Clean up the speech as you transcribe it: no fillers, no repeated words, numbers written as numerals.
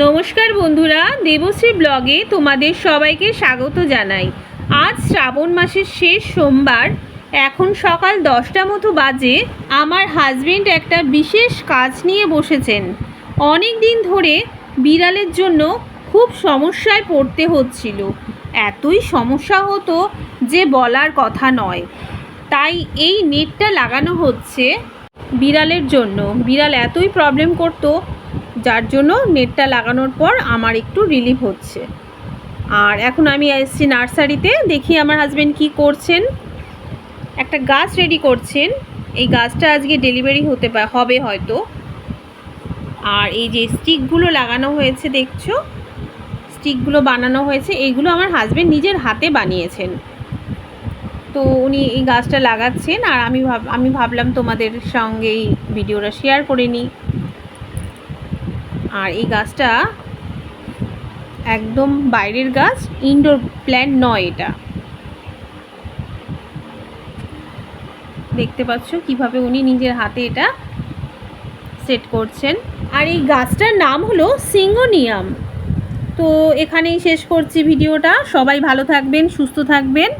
নমস্কার বন্ধুরা, দেবশ্রী ব্লগে তোমাদের সবাইকে স্বাগত জানাই। আজ শ্রাবণ মাসের শেষ সোমবার, এখন সকাল 10টা মতো বাজে। আমার হাজবেন্ড একটা বিশেষ কাজ নিয়ে বসেছেন। অনেক দিন ধরে বিড়ালের জন্য খুব সমস্যায় পড়তে হচ্ছিল। এতই সমস্যা হতো যে বলার কথা নয়। তাই এই নেটটা লাগানো হচ্ছে বিড়ালের জন্য। বিড়াল এতই প্রবলেম করতো, যার জন্য নেটটা লাগানোর পর আমার একটু রিলিফ হচ্ছে। আর এখন আমি এসেছি নার্সারিতে, দেখি আমার হাজবেন্ড কি করছেন। একটা গাছ রেডি করছেন। এই গাছটা আজকে ডেলিভারি হবে হয়তো। আর এই যে স্টিকগুলো লাগানো হয়েছে দেখছো, স্টিকগুলো বানানো হয়েছে, এইগুলো আমার হাজবেন্ড নিজের হাতে বানিয়েছেন। তো উনি এই গাছটা লাগাচ্ছেন, আর আমি ভাবলাম তোমাদের সঙ্গে এই ভিডিওটা শেয়ার করে নিই। আর এই গাছটা একদম বাইরের গাছ, ইনডোর প্ল্যান্ট নয়। এটা দেখতে পাচ্ছ কিভাবে উনি নিজের হাতে এটা সেট করছেন। আর এই গাছটার নাম হলো সিঙ্গোনিয়াম। তো এখানেই শেষ করছি ভিডিওটা। সবাই ভালো থাকবেন, সুস্থ থাকবেন।